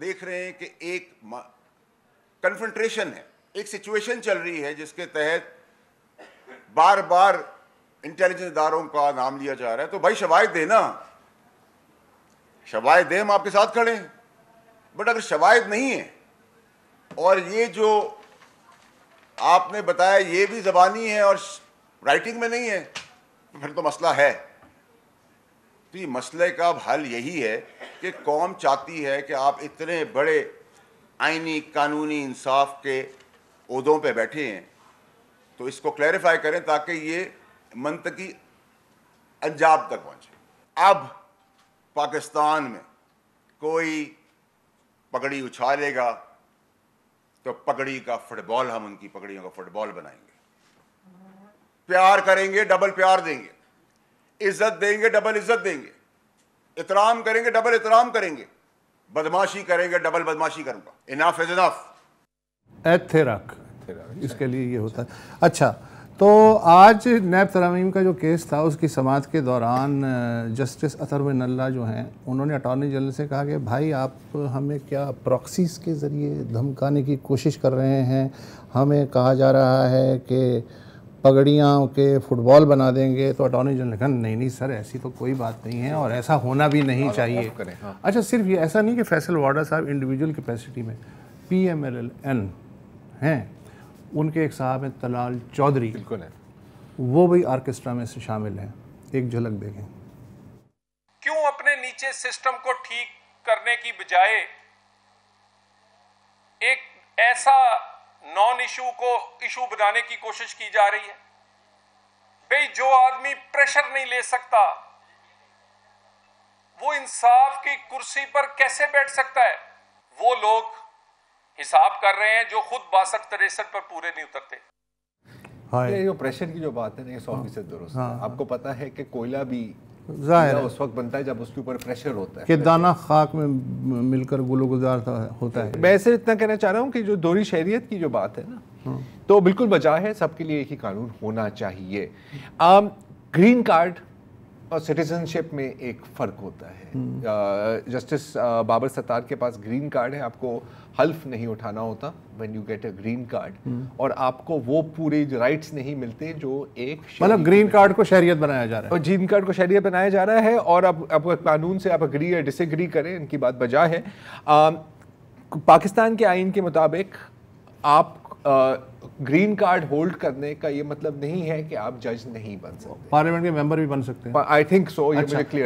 دیکھ رہے ہیں کہ ایک کنفرنٹریشن ہے, ایک سچویشن چل رہی ہے جس کے تحت بار بار انٹیلیجنس اداروں کا نام لیا جا رہا ہے. تو بھائی شواہد دینا, شواہد دیں, ہم آپ کے ساتھ کھڑے ہیں. بٹ اگر شواہد نہیں ہیں اور یہ جو آپ نے بتایا یہ بھی زبانی ہے اور رائٹنگ میں نہیں ہے, پھر تو مسئلہ ہے. تو یہ مسئلے کا اب حل یہی ہے کہ قوم چاہتی ہے کہ آپ اتنے بڑے آئینی قانونی انصاف کے عہدوں پہ بیٹھے ہیں تو اس کو کلیریفائی کریں تاکہ یہ منطقی انجام تک پہنچے. اب پاکستان میں کوئی پگڑی اچھالے گا تو پگڑی کا فٹ بال, ہم ان کی پگڑیوں کا فٹ بال بنائیں گے. پیار کریں گے, ڈبل پیار دیں گے. عزت دیں گے, ڈبل عزت دیں گے. احترام کریں گے, ڈبل احترام کریں گے. بدماشی کریں گے, ڈبل بدماشی کروں گا. انف از انف. ایتھرک اس کے لیے یہ ہوتا ہے. اچھا, تو آج نیب ترامیم کا جو کیس تھا اس کی سماعت کے دوران جسٹس اطہر اللہ جو ہیں انہوں نے اٹارنی جنرل سے کہا کہ بھائی آپ ہمیں کیا پراکسیز کے ذریعے دھمکانے کی کوشش کر رہے ہیں. ہمیں کہا جا رہا ہے کہ پگڑیاں کے فٹ بال بنا دیں گے. تو اٹارنی جنرل نے کہا نہیں سر, ایسی تو کوئی بات نہیں ہے اور ایسا ہونا بھی نہیں چاہیے. اچھا, صرف یہ ایسا نہیں کہ فیصل واڈا صاحب انڈیویجول کیپیسٹی میں PMLN ہیں, ان کے ایک صاحب ہیں طلال چودھری, بالکل ہے, وہ بھی آرکسٹرا میں سے شامل ہیں. ایک جھلک دیکھیں. کیوں اپنے نیچے سسٹم کو ٹھیک کرنے کی بجائے ایک ایسا نان ایشو کو ایشو بنانے کی کوشش کی جا رہی ہے؟ بھئی جو آدمی پریشر نہیں لے سکتا وہ انصاف کی کرسی پر کیسے بیٹھ سکتا ہے؟ وہ لوگ حساب کر رہے ہیں جو خود 62-63 پر پورے نہیں اترتے. یہ جو پریشر کی جو بات ہے نا, یہ 100% درست ہے. آپ کو پتا ہے کہ کوئلہ بھی ظاہر اس وقت بنتا ہے جب اس کے اوپر پریشر ہوتا ہے, کہ دانہ خاک میں مل کر گل و گزار ہوتا ہے. میں ایسے اتنا کہنا چاہ رہا ہوں کہ جو دوہری شہریت کی جو بات ہے نا, تو بالکل بجا ہے, سب کے لیے ایک ہی قانون ہونا چاہیے. گرین کارڈ اور سٹیزن شپ میں ایک فرق ہوتا ہے. جسٹس بابر ستار کے پاس گرین کارڈ ہے, آپ کو حلف نہیں اٹھانا ہوتا when you get a green card, اور آپ کو وہ پورے رائٹس نہیں ملتے جو ایک مطلب گرین کارڈ کو شہریت بنایا جا رہا ہے, اور گرین کارڈ کو شہریت بنایا جا رہا ہے. اور اب قانون سے آپ اگری یا ڈس ایگری کریں, ان کی بات بجا ہے. پاکستان کے آئین کے مطابق آپ گرین کارڈ ہولڈ کرنے کا یہ مطلب نہیں ہے کہ آپ جج نہیں بن سکتے. پارلیمنٹ کے ممبر بھی بن سکتے ہیں. آئی تھنک سو, یہ مجھے کلیئر